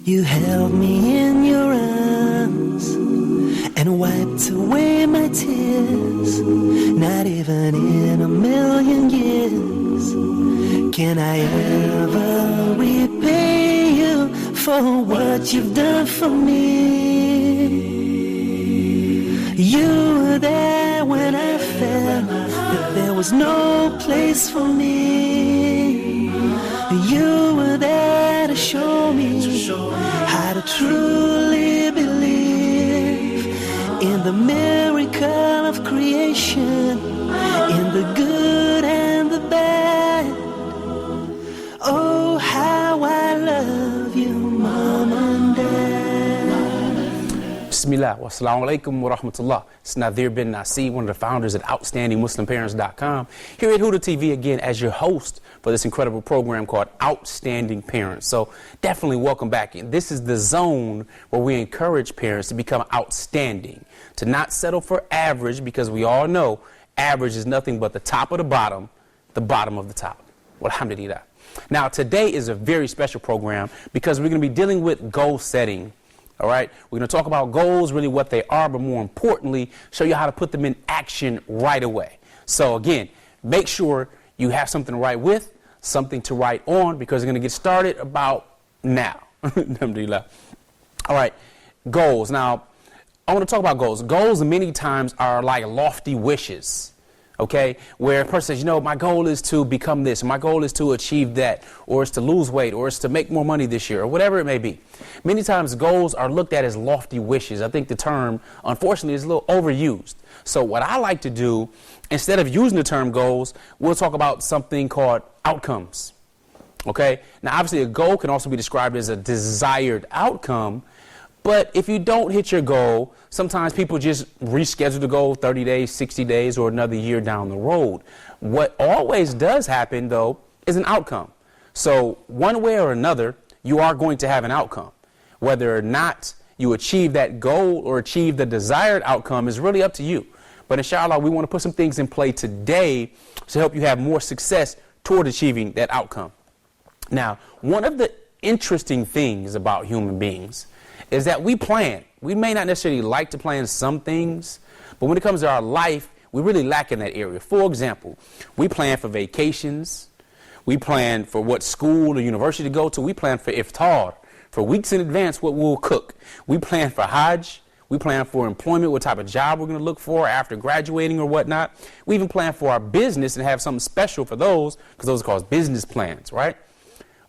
You held me in your arms and wiped away my tears. Not even in a million years can I ever repay you for what you've done for me. You were there when I felt that there was no place for me. You were there to show me how to truly believe in the miracle of creation, in the good and the bad. Oh, how I love you, Mom and Dad. Bismillah, wa assalamu alaikum wa rahmatullah. It's Nazir bin Nasir, one of the founders at OutstandingMuslimParents.com, here at Huda TV again as your host for this incredible program called Outstanding Parents. So definitely welcome back. And this is the zone where we encourage parents to become outstanding, to not settle for average, because we all know average is nothing but the top of the bottom of the top. Alhamdulillah. Now today is a very special program because we're going to be dealing with goal setting. All right, we're going to talk about goals, really what they are, but more importantly, show you how to put them in action right away. So again, make sure you have something to write with, something to write on, because we're going to get started about now. Alhamdulillah. All right, goals. Now, I want to talk about goals. Goals many times are like lofty wishes. Okay, where a person says, you know, my goal is to become this, my goal is to achieve that, or it's to lose weight, or it's to make more money this year, or whatever it may be. Many times goals are looked at as lofty wishes. I think the term, unfortunately, is a little overused. So what I like to do, instead of using the term goals, we'll talk about something called outcomes. Okay, now obviously a goal can also be described as a desired outcome. But if you don't hit your goal, sometimes people just reschedule the goal 30 days, 60 days, or another year down the road. What always does happen, though, is an outcome. So one way or another, you are going to have an outcome. Whether or not you achieve that goal or achieve the desired outcome is really up to you. But inshallah, we want to put some things in play today to help you have more success toward achieving that outcome. Now, one of the interesting things about human beings is that we plan. We may not necessarily like to plan some things, but when it comes to our life, we really lack in that area. For example, we plan for vacations. We plan for what school or university to go to. We plan for iftar, for weeks in advance what we'll cook. We plan for Hajj. We plan for employment, what type of job we're going to look for after graduating or whatnot. We even plan for our business and have something special for those, because those are called business plans, right?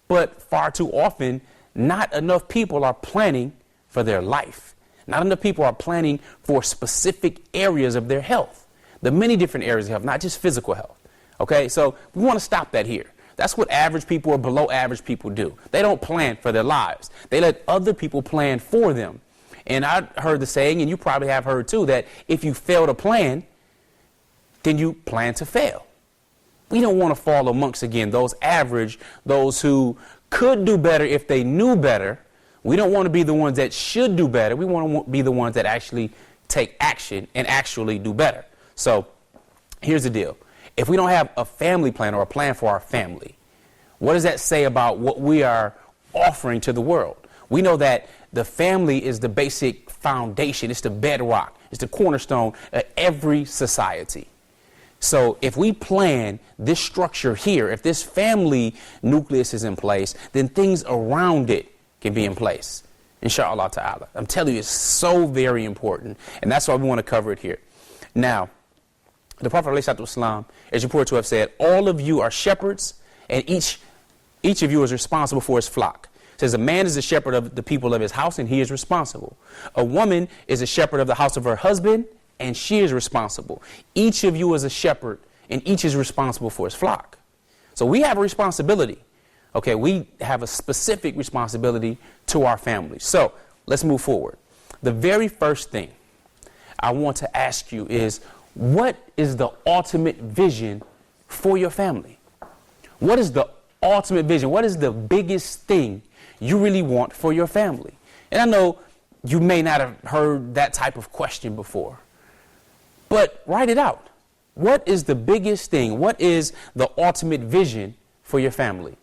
But far too often, not enough people are planning for their life. Not enough people are planning for specific areas of their health. The many different areas of health, not just physical health. Okay, so we want to stop that here. That's what average people or below average people do. They don't plan for their lives. They let other people plan for them. And I heard the saying, and you probably have heard too, that if you fail to plan, then you plan to fail. We don't want to fall amongst, again, those average, those who could do better if they knew better. We don't want to be the ones that should do better. We want to be the ones that actually take action and actually do better. So here's the deal. If we don't have a family plan or a plan for our family, what does that say about what we are offering to the world? We know that the family is the basic foundation. It's the bedrock. It's the cornerstone of every society. So if we plan this structure here, if this family nucleus is in place, then things around it can be in place, inshallah ta'ala. I'm telling you, it's so very important, and that's why we want to cover it here. Now, the Prophet ﷺ is reported to have said, all of you are shepherds, and each of you is responsible for his flock. It says a man is a shepherd of the people of his house, and he is responsible. A woman is a shepherd of the house of her husband, and she is responsible. Each of you is a shepherd, and each is responsible for his flock. So we have a responsibility. Okay, we have a specific responsibility to our families. So let's move forward. The very first thing I want to ask you is, what is the ultimate vision for your family? What is the ultimate vision? What is the biggest thing you really want for your family? And I know you may not have heard that type of question before, but write it out. What is the biggest thing? What is the ultimate vision for your family?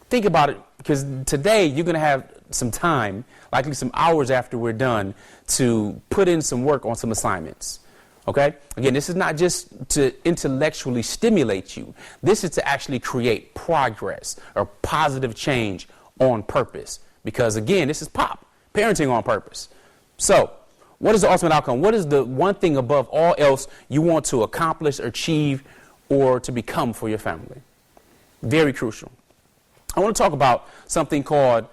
think about it, because today you're going to have some time, likely some hours after we're done, to put in some work on some assignments. Okay? Again, this is not just to intellectually stimulate you. This is to actually create progress or positive change on purpose. Because again, this is parenting on purpose. So, what is the ultimate outcome? What is the one thing above all else you want to accomplish, achieve, or to become for your family? Very crucial. I want to talk about something called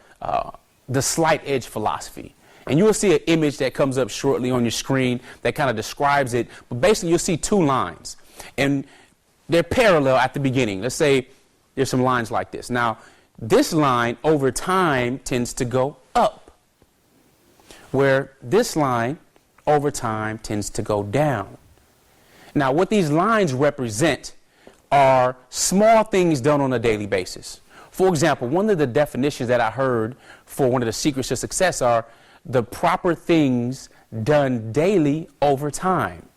the slight edge philosophy. And you will see an image that comes up shortly on your screen that kind of describes it. But basically, you'll see two lines. And they're parallel at the beginning. Let's say there's some lines like this. Now, this line over time tends to go up, where this line over time tends to go down. Now, what these lines represent are small things done on a daily basis. For example, one of the definitions that I heard for one of the secrets to success are the proper things done daily over time.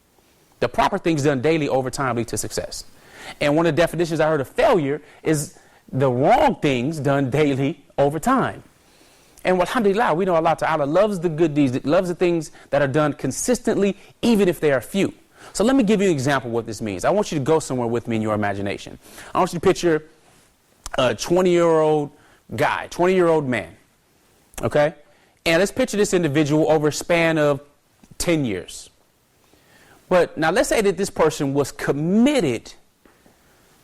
The proper things done daily over time lead to success. And one of the definitions I heard of failure is the wrong things done daily over time. And alhamdulillah, we know Allah Ta'ala loves the good deeds, loves the things that are done consistently, even if they are few. So let me give you an example of what this means. I want you to go somewhere with me in your imagination. I want you to picture a 20-year-old guy, 20-year-old man, okay? And let's picture this individual over a span of 10 years. But now let's say that this person was committed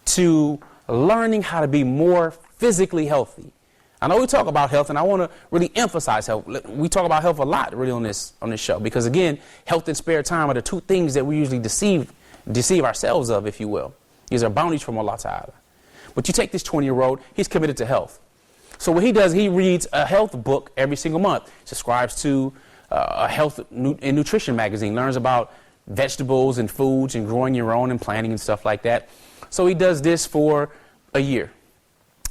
to learning how to be more physically healthy. I know we talk about health, and I want to really emphasize health. We talk about health a lot really on this show, because again, health and spare time are the two things that we usually deceive ourselves of, if you will. These are bounties from Allah Ta'ala. But you take this 20-year-old, he's committed to health. So what he does, he reads a health book every single month, subscribes to a health and nutrition magazine, learns about vegetables and foods and growing your own and planting and stuff like that. So he does this for a year.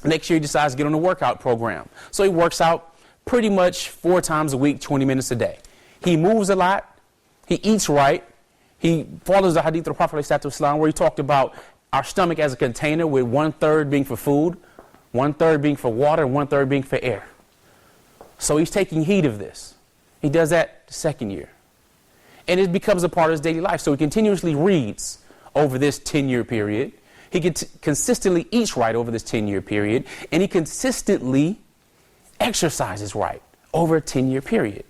Next year he decides to get on a workout program. So he works out pretty much 4 times a week, 20 minutes a day. He moves a lot. He eats right. He follows the hadith of the Prophet ﷺ, where he talked about our stomach as a container, with 1/3 being for food, 1/3 being for water, and 1/3 being for air. So he's taking heed of this. He does that the second year. And it becomes a part of his daily life. So he continuously reads over this 10-year period. He consistently eats right over this 10-year period. And he consistently exercises right over a 10-year period.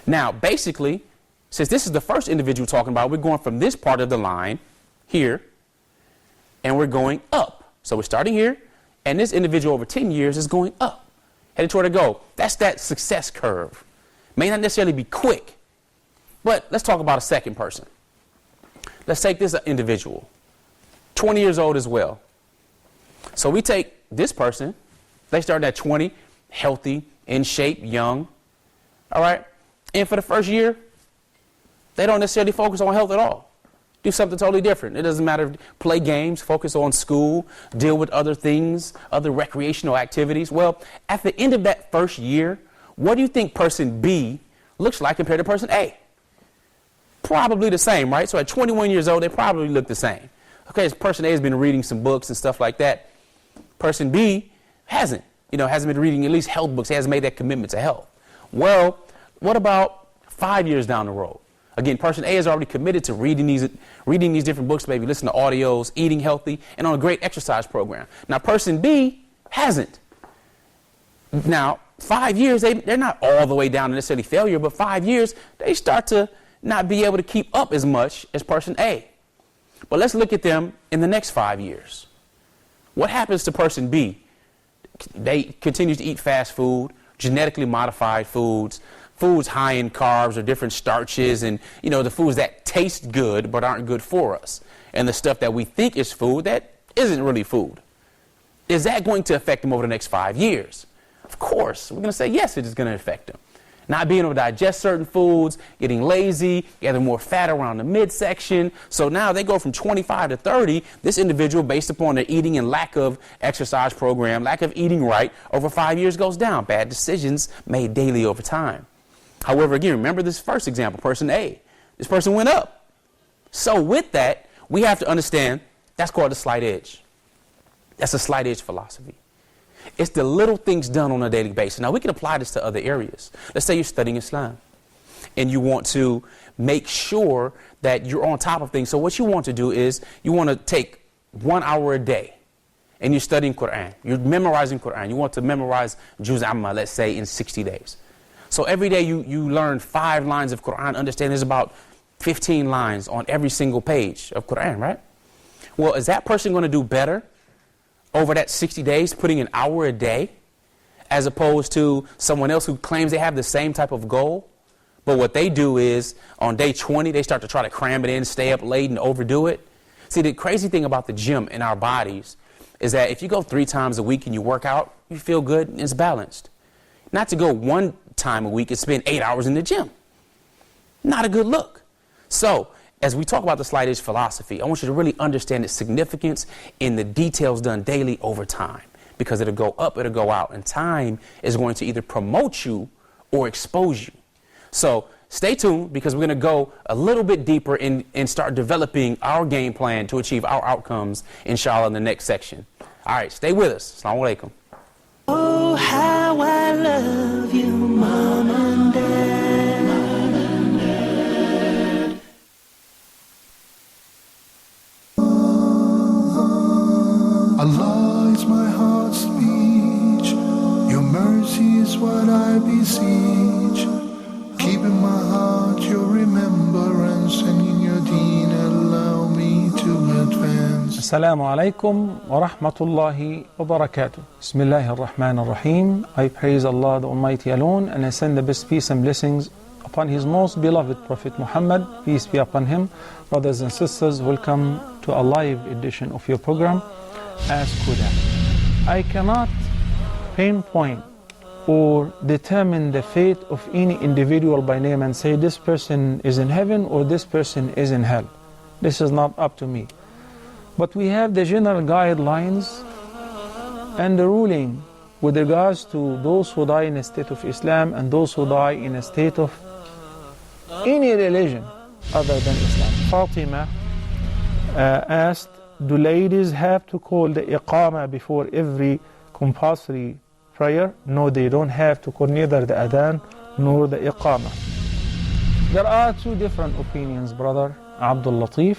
Now, basically, since this is the first individual talking about, we're going from this part of the line here, and we're going up. So we're starting here, and this individual over 10 years is going up, headed toward a goal. That's that success curve. May not necessarily be quick, but let's talk about a second person. Let's take this individual, 20 years old as well. So we take this person, they start at 20, healthy, in shape, young, all right? And for the first year, they don't necessarily focus on health at all. Do something totally different. It doesn't matter, play games, focus on school, deal with other things, other recreational activities. Well, at the end of that first year, what do you think person B looks like compared to person A? Probably the same, right? So at 21 years old, they probably look the same. Okay, so person A has been reading some books and stuff like that. Person B hasn't been reading at least health books. He hasn't made that commitment to health. Well, what about 5 years down the road? Again, person A is already committed to reading these different books, maybe listening to audios, eating healthy, and on a great exercise program. Now, person B hasn't. Now, 5 years, they're not all the way down to necessarily failure, but 5 years, they start to not be able to keep up as much as person A. But let's look at them in the next 5 years. What happens to person B? They continue to eat fast food, genetically modified foods high in carbs or different starches, and the foods that taste good but aren't good for us, and the stuff that we think is food that isn't really food. Is that going to affect them over the next 5 years? Of course, we're going to say yes, it is going to affect them. Not being able to digest certain foods, getting lazy, gathering more fat around the midsection. So now they go from 25 to 30. This individual, based upon their eating and lack of exercise program, lack of eating right, over 5 years goes down. Bad decisions made daily over time. However, again, remember this first example, person A. This person went up. So with that, we have to understand that's called the slight edge. That's a slight edge philosophy. It's the little things done on a daily basis. Now, we can apply this to other areas. Let's say you're studying Islam and you want to make sure that you're on top of things. So what you want to do is you want to take 1 hour a day and you're studying Quran. You're memorizing Quran. You want to memorize Juz Amma, let's say, in 60 days. So every day you learn 5 lines of Quran. Understand there's about 15 lines on every single page of Quran, right? Well, is that person going to do better over that 60 days, putting an hour a day, as opposed to someone else who claims they have the same type of goal? But what they do is, on day 20, they start to try to cram it in, stay up late and overdo it. See, the crazy thing about the gym in our bodies is that if you go 3 times a week and you work out, you feel good and it's balanced. Not to go 1 time a week and spend 8 hours in the gym. Not a good look. So, as we talk about the slight edge philosophy, I want you to really understand its significance in the details done daily over time. Because it'll go up, it'll go out. And time is going to either promote you or expose you. So stay tuned, because we're going to go a little bit deeper and start developing our game plan to achieve our outcomes, inshallah, in the next section. All right, stay with us. Assalamu alaikum. Oh, how I love you, Mom and Dad. Allah is my heart's speech. Your mercy is what I beseech. Keep in my heart your remembrance, and in your deen allow me to advance. Assalamu alaikum wa rahmatullahi wa barakatuh. Bismillahir Rahmanir Rahim. I praise Allah the Almighty alone, and I send the best peace and blessings upon His most beloved Prophet Muhammad, peace be upon him. Brothers and sisters, welcome to a live edition of your program, Ask Huda. I cannot pinpoint or determine the fate of any individual by name and say this person is in heaven or this person is in hell. This is not up to me. But we have the general guidelines and the ruling with regards to those who die in a state of Islam and those who die in a state of any religion other than Islam. Fatima asked, do ladies have to call the iqamah before every compulsory prayer? No, they don't have to call neither the adhan nor the iqamah. There are 2 different opinions, brother Abdul Latif,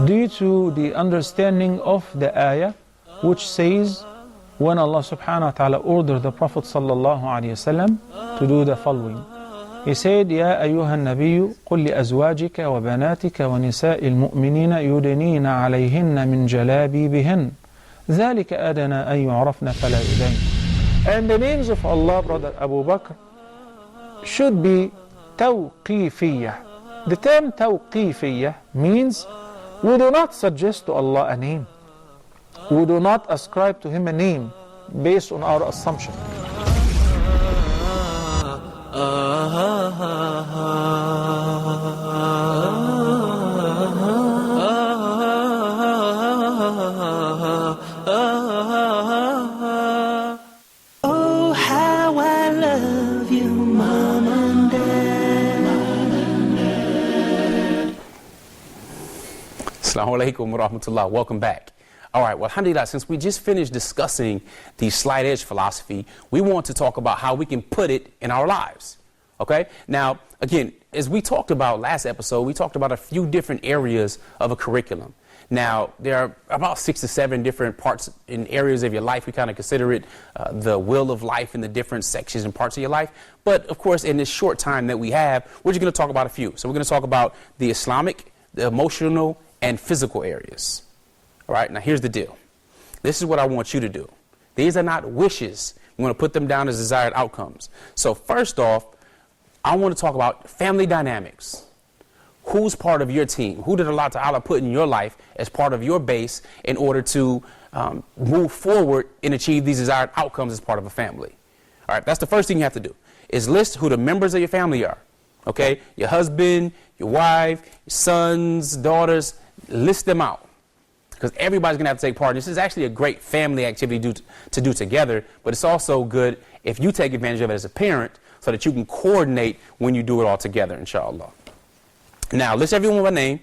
due to the understanding of the ayah, which says when Allah subhanahu wa ta'ala ordered the Prophet sallallahu alayhi wasallam to do the following. He said, يا أيها النبي قل لأزواجك وبناتك ونساء المؤمنين يدنين عليهن من جلابيبهن ذلك أدنى أن يعرفن فلا يؤذين. And the names of Allah, brother Abu Bakr, should be tawqifiyah. The term tawqifiyah means we do not suggest to Allah a name. We do not ascribe to Him a name based on our assumption. Oh, how I love you, Mom and Dad. Assalamu alaikum wa rahmatullah. Welcome back. All right, well, alhamdulillah, since we just finished discussing the slight edge philosophy, we want to talk about how we can put it in our lives. Okay? Now, again, as we talked about last episode, we talked about a few different areas of a curriculum. Now, there are about 6 to 7 different parts in areas of your life. We kind of consider it the wheel of life in the different sections and parts of your life. But, of course, in this short time that we have, we're just going to talk about a few. So we're going to talk about the Islamic, the emotional, and physical areas. All right, now here's the deal. This is what I want you to do. These are not wishes. We want to put them down as desired outcomes. So first off, I want to talk about family dynamics. Who's part of your team? Who did Allah Ta'ala put in your life as part of your base in order to move forward and achieve these desired outcomes as part of a family? All right, that's the first thing you have to do, is list who the members of your family are. Okay, your husband, your wife, your sons, daughters, list them out. Because everybody's going to have to take part. This is actually a great family activity to do together, but it's also good if you take advantage of it as a parent so that you can coordinate when you do it all together, inshallah. Now, list everyone by name.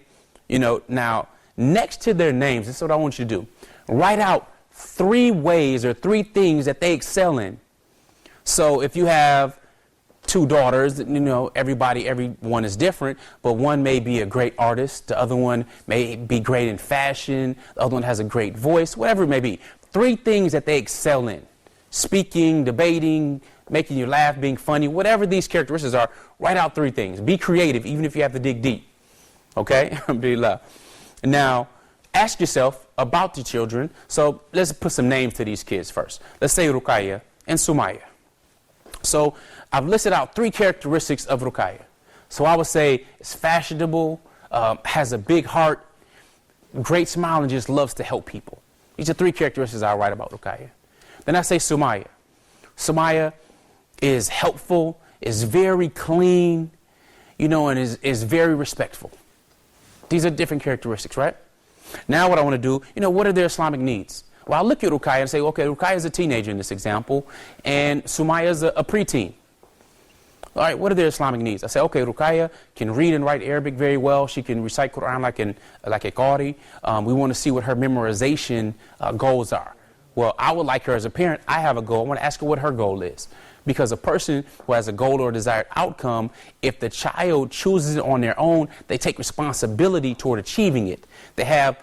Now, next to their names, this is what I want you to do. Write out 3 ways or 3 things that they excel in. So if you have 2 daughters, everyone is different, but one may be a great artist, the other one may be great in fashion, the other one has a great voice, whatever it may be. 3 things that they excel in: speaking, debating, making you laugh, being funny, whatever these characteristics are. Write out 3 things. Be creative, even if you have to dig deep. Okay? Alhamdulillah. Now, ask yourself about your children. So let's put some names to these kids first. Let's say Ruqayya and Sumaya. So I've listed out 3 characteristics of Ruqayya. So I would say it's fashionable, has a big heart, great smile, and just loves to help people. These are 3 characteristics I write about Ruqayya. Then I say Sumaya. Sumaya is helpful, is very clean, and is very respectful. These are different characteristics, right? Now what I want to do, what are their Islamic needs? Well, I'll look at Ruqayya and say, okay, Ruqayya is a teenager in this example, and Sumaya is a preteen. All right, what are their Islamic needs? I say, okay, Ruqayya can read and write Arabic very well. She can recite Quran like a qari. We want to see what her memorization goals are. Well, I would like her as a parent. I have a goal. I want to ask her what her goal is. Because a person who has a goal or a desired outcome, if the child chooses it on their own, they take responsibility toward achieving it. They have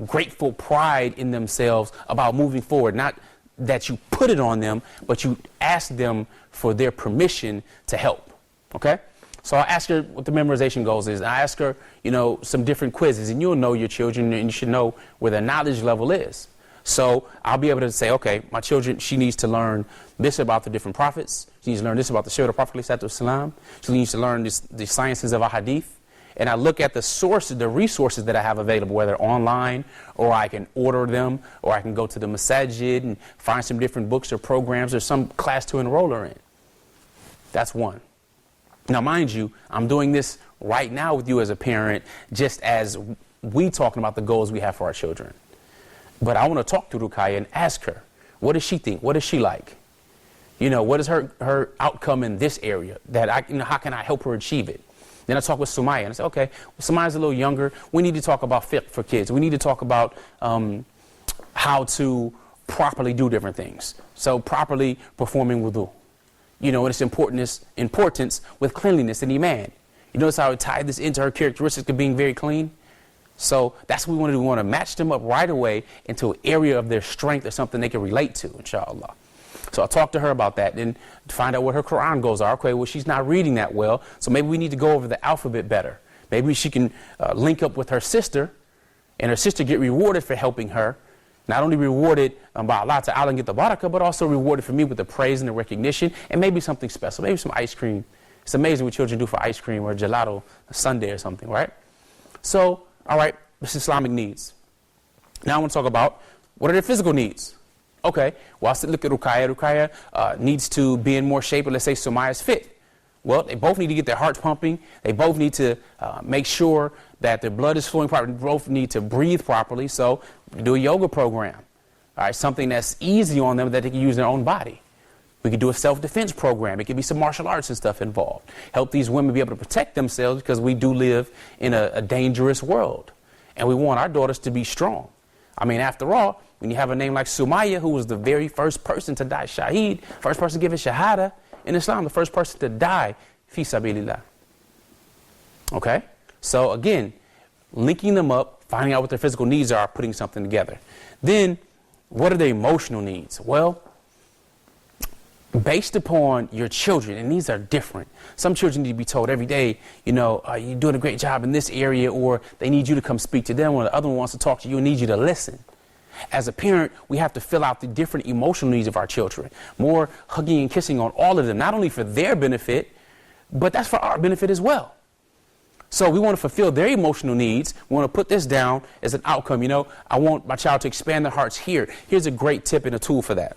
grateful pride in themselves about moving forward. Not that you put it on them, but you ask them for their permission to help. Okay? So I ask her what the memorization goals is. I ask her, some different quizzes, and you'll know your children, and you should know where their knowledge level is. So I'll be able to say, okay, my children, she needs to learn this about the different prophets. She needs to learn this about the Shia of the Prophet ﷺ. She needs to learn the sciences of a hadith. And I look at the sources, the resources that I have available, whether online or I can order them, or I can go to the masajid and find some different books or programs or some class to enroll her in. That's one. Now, mind you, I'm doing this right now with you as a parent, just as we talking about the goals we have for our children. But I want to talk to Ruqayya and ask her, what does she think? What is she like? What is her outcome in this area? That how can I help her achieve it? Then I talk with Sumaya and I say, okay, Sumaya's a little younger. We need to talk about fiqh for kids. We need to talk about how to properly do different things. So properly performing wudu. And its importance with cleanliness and iman. You notice how I tied this into her characteristics of being very clean? So that's what we want to do. We want to match them up right away into an area of their strength or something they can relate to, inshallah. So I'll talk to her about that and find out what her Quran goals are. Okay, well, she's not reading that well, so maybe we need to go over the alphabet better. Maybe she can link up with her sister, and her sister get rewarded for helping her. Not only rewarded by Allah Ta'ala and get the barakah, but also rewarded for me with the praise and the recognition, and maybe something special, maybe some ice cream. It's amazing what children do for ice cream or gelato sundae or something, right? So, all right, this is Islamic needs. Now I want to talk about what are their physical needs. Okay, well, I look at Ruqayya. Ruqayya needs to be in more shape, or let's say Sumaya's fit. Well, they both need to get their hearts pumping. They both need to make sure that their blood is flowing properly. They both need to breathe properly. So we do a yoga program. All right, something that's easy on them that they can use in their own body. We could do a self-defense program. It could be some martial arts and stuff involved. Help these women be able to protect themselves, because we do live in a dangerous world. And we want our daughters to be strong. I mean, after all, when you have a name like Sumaya, who was the very first person to die shaheed, first person given shahada in Islam, the first person to die fi sabilillah. Okay? So again, linking them up, finding out what their physical needs are, putting something together. Then, what are their emotional needs? Well, based upon your children, and these are different. Some children need to be told every day, you're doing a great job in this area, or they need you to come speak to them, or the other one wants to talk to you and need you to listen. As a parent, we have to fill out the different emotional needs of our children. More hugging and kissing on all of them, not only for their benefit, but that's for our benefit as well. So we want to fulfill their emotional needs. We want to put this down as an outcome. I want my child to expand their hearts here. Here's a great tip and a tool for that,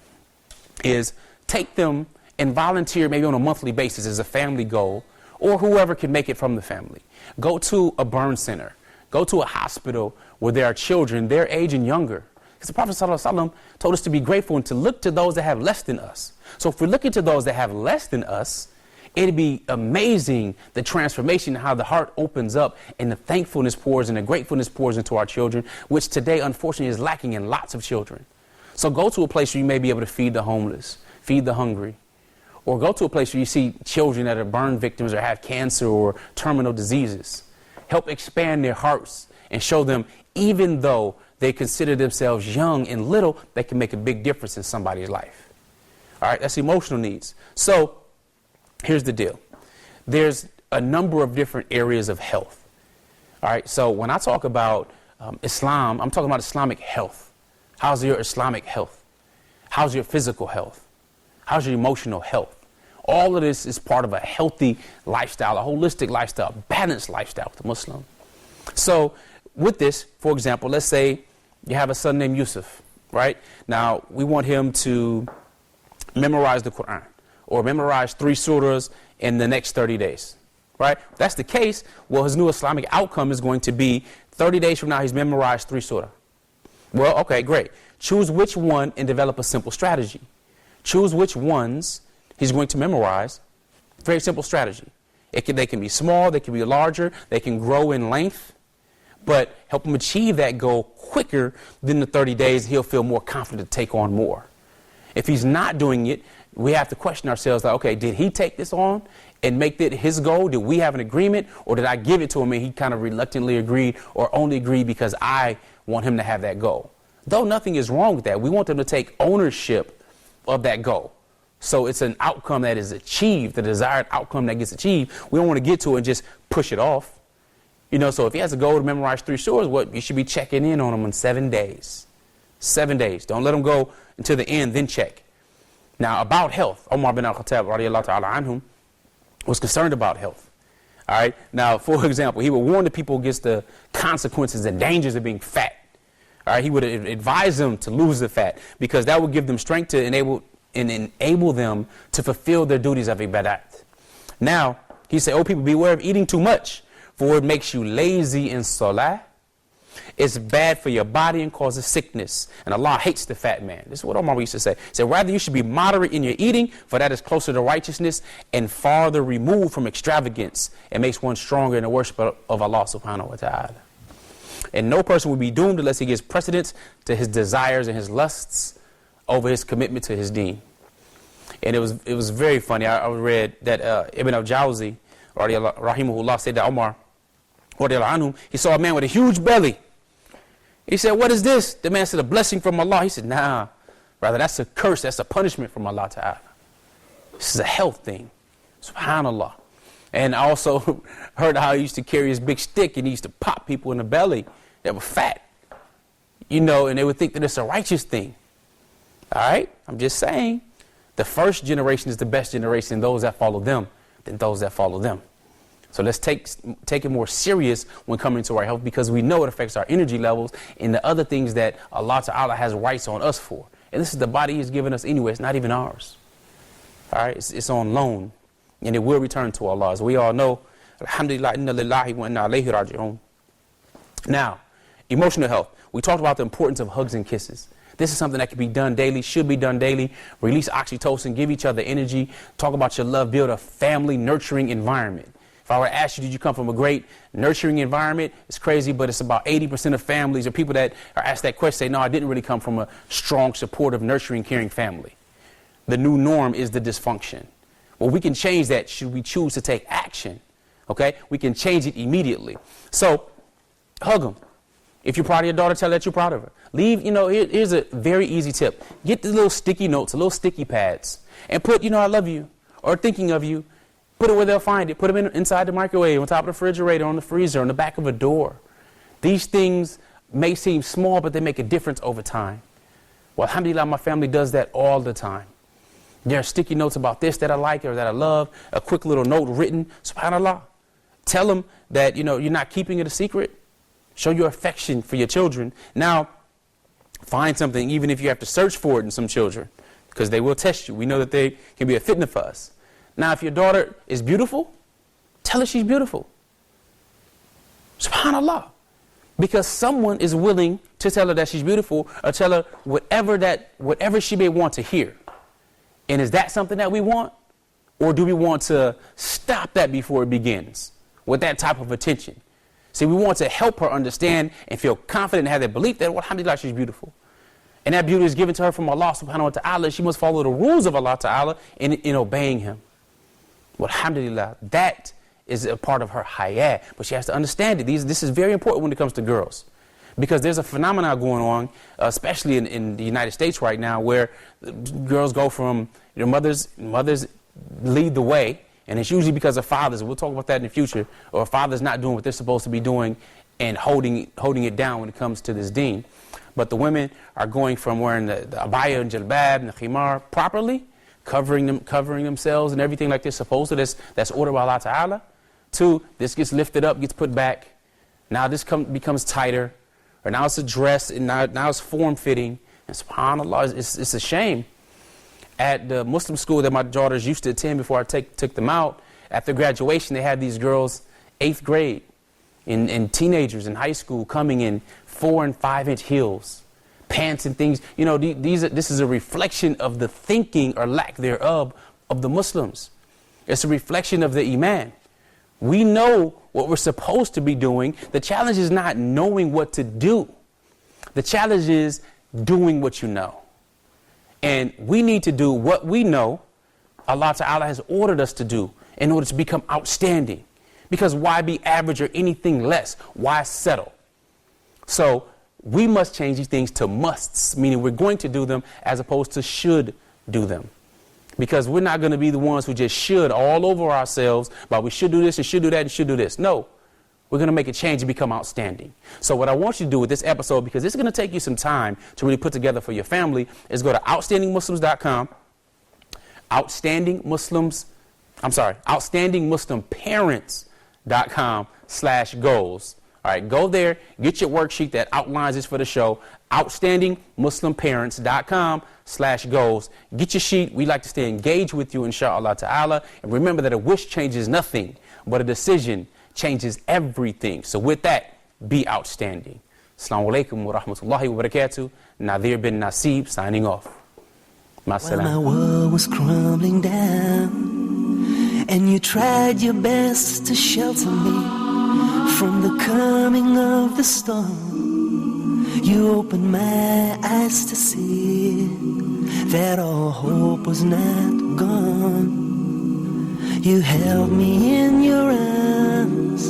is take them and volunteer maybe on a monthly basis as a family goal, or whoever can make it from the family. Go to a burn center. Go to a hospital where there are children their age and younger. Because the Prophet ﷺ told us to be grateful and to look to those that have less than us. So if we're looking to those that have less than us, it'd be amazing the transformation, how the heart opens up and the thankfulness pours and the gratefulness pours into our children, which today, unfortunately, is lacking in lots of children. So go to a place where you may be able to feed the homeless, feed the hungry, or go to a place where you see children that are burn victims or have cancer or terminal diseases. Help expand their hearts and show them, even though they consider themselves young and little, they can make a big difference in somebody's life. All right, that's emotional needs. So here's the deal. There's a number of different areas of health. All right, so when I talk about Islam, I'm talking about Islamic health. How's your Islamic health? How's your physical health? How's your emotional health? All of this is part of a healthy lifestyle, a holistic lifestyle, a balanced lifestyle with the Muslim. So with this, for example, let's say you have a son named Yusuf, right? Now, we want him to memorize the Quran or memorize 3 surahs in the next 30 days, right? If that's the case, well, his new Islamic outcome is going to be 30 days from now, he's memorized 3 surahs. Well, okay, great. Choose which one and develop a simple strategy. Choose which ones he's going to memorize. Very simple strategy. They can be small, they can be larger, they can grow in length, but help him achieve that goal quicker than the 30 days. He'll feel more confident to take on more. If he's not doing it, we have to question ourselves, like, okay, did he take this on and make it his goal? Did we have an agreement, or did I give it to him and he kind of reluctantly agreed, or only agreed because I want him to have that goal? Though nothing is wrong with that, we want them to take ownership of that goal. So it's an outcome that is achieved, the desired outcome that gets achieved. We don't want to get to it and just push it off. You know, so if he has a goal to memorize 3 surahs, what you should be checking in on him in 7 days. 7 days. Don't let him go until the end, then check. Now, about health, Umar bin al-Khattab radiallahu ta'ala anhum was concerned about health. All right. Now, for example, he would warn the people against the consequences and dangers of being fat. All right. He would advise them to lose the fat because that would give them strength to enable them to fulfill their duties of ibadat. Now, he said, "Oh, people, beware of eating too much, for it makes you lazy in salah. It's bad for your body and causes sickness. And Allah hates the fat man." This is what Umar used to say. He said, rather you should be moderate in your eating, for that is closer to righteousness and farther removed from extravagance. It makes one stronger in the worship of Allah subhanahu wa ta'ala. And no person will be doomed unless he gives precedence to his desires and his lusts over his commitment to his deen. And it was very funny. I read that Ibn al-Jawzi, rahimahullah, said that Umar, he saw a man with a huge belly. He said, "What is this?" The man said, "A blessing from Allah." He said, "Nah, rather that's a curse, that's a punishment from Allah Ta'ala. This is a health thing." Subhanallah. And I also heard how he used to carry his big stick and he used to pop people in the belly that were fat. You know, and they would think that it's a righteous thing. All right? I'm just saying, the first generation is the best generation, and those that follow them than those that follow them. So let's take it more serious when coming to our health, because we know it affects our energy levels and the other things that Allah Ta'ala has rights on us for. And this is the body He's given us anyway. It's not even ours. All right? It's on loan. And it will return to Allah. As we all know, alhamdulillah, inna lillahi wa inna alayhi raji'un. Now, emotional health. We talked about the importance of hugs and kisses. This is something that can be done daily, should be done daily. Release oxytocin, give each other energy, talk about your love, build a family nurturing environment. If I were to ask you, did you come from a great nurturing environment? It's crazy, but it's about 80% of families or people that are asked that question say, no, I didn't really come from a strong, supportive, nurturing, caring family. The new norm is the dysfunction. Well, we can change that should we choose to take action. Okay? We can change it immediately. So, hug them. If you're proud of your daughter, tell her that you're proud of her. Here's a very easy tip. Get the little sticky notes, the little sticky pads, and put, I love you, or thinking of you. Put it where they'll find it. Put them inside the microwave, on top of the refrigerator, on the freezer, on the back of a door. These things may seem small, but they make a difference over time. Well, alhamdulillah, my family does that all the time. There are sticky notes about this that I like or that I love, a quick little note written, subhanallah. Tell them that, you're not keeping it a secret. Show your affection for your children. Now, find something, even if you have to search for it in some children, because they will test you. We know that they can be a fitna for us. Now, if your daughter is beautiful, tell her she's beautiful. Subhanallah. Because someone is willing to tell her that she's beautiful, or tell her whatever she may want to hear. And is that something that we want? Or do we want to stop that before it begins with that type of attention? See, we want to help her understand and feel confident and have that belief that, well, alhamdulillah, she's beautiful. And that beauty is given to her from Allah subhanahu wa ta'ala. She must follow the rules of Allah ta'ala in obeying Him. Well, alhamdulillah, that is a part of her hayat. But she has to understand it. This is very important when it comes to girls. Because there's a phenomenon going on, especially in the United States right now, where girls go from their mothers lead the way, and it's usually because of fathers. We'll talk about that in the future. Or fathers not doing what they're supposed to be doing and holding it down when it comes to this deen. But the women are going from wearing the abaya and jalbab and the khimar properly, covering themselves and everything like they're supposed to. That's ordered by Allah Ta'ala. To this gets lifted up, gets put back. Now this becomes tighter. Or now it's a dress, and now it's form-fitting. And subhanAllah, it's a shame. At the Muslim school that my daughters used to attend before I took them out, after graduation, they had these girls, 8th grade, and teenagers in high school coming in 4- and 5-inch heels, pants and things. You know, this is a reflection of the thinking or lack thereof of the Muslims. It's a reflection of the iman. We know what we're supposed to be doing. The challenge is not knowing what to do. The challenge is doing what you know. And we need to do what we know Allah Ta'ala has ordered us to do in order to become outstanding. Because why be average or anything less? Why settle? So we must change these things to musts, meaning we're going to do them as opposed to should do them. Because we're not going to be the ones who just should all over ourselves, but we should do this and should do that and should do this. No, we're going to make a change and become outstanding. So what I want you to do with this episode, because this is going to take you some time to really put together for your family, is go to outstandingmuslimparents.com, outstandingmuslimparents.com/goals. All right, go there, get your worksheet that outlines this for the show, outstandingmuslimparents.com/goals. Get your sheet. We like to stay engaged with you, inshallah ta'ala. And remember that a wish changes nothing, but a decision changes everything. So with that, be outstanding. Assalamu alaikum wa rahmatullahi wa barakatuh. Nazir bin Nasib signing off. Well, my world was crumbling down, and you tried your best to shelter me from the coming of the storm. You opened my eyes to see that all hope was not gone. You held me in your arms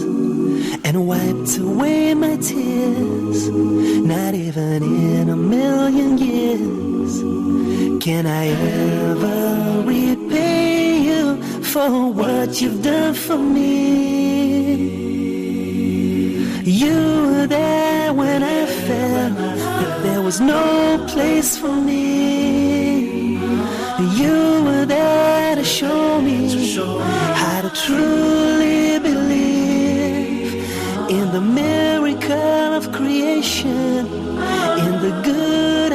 and wiped away my tears. Not even in a million years can I ever repay you for what you've done for me. You were there when I felt that there was no place for me. You were there to show me how to truly believe in the miracle of creation, in the good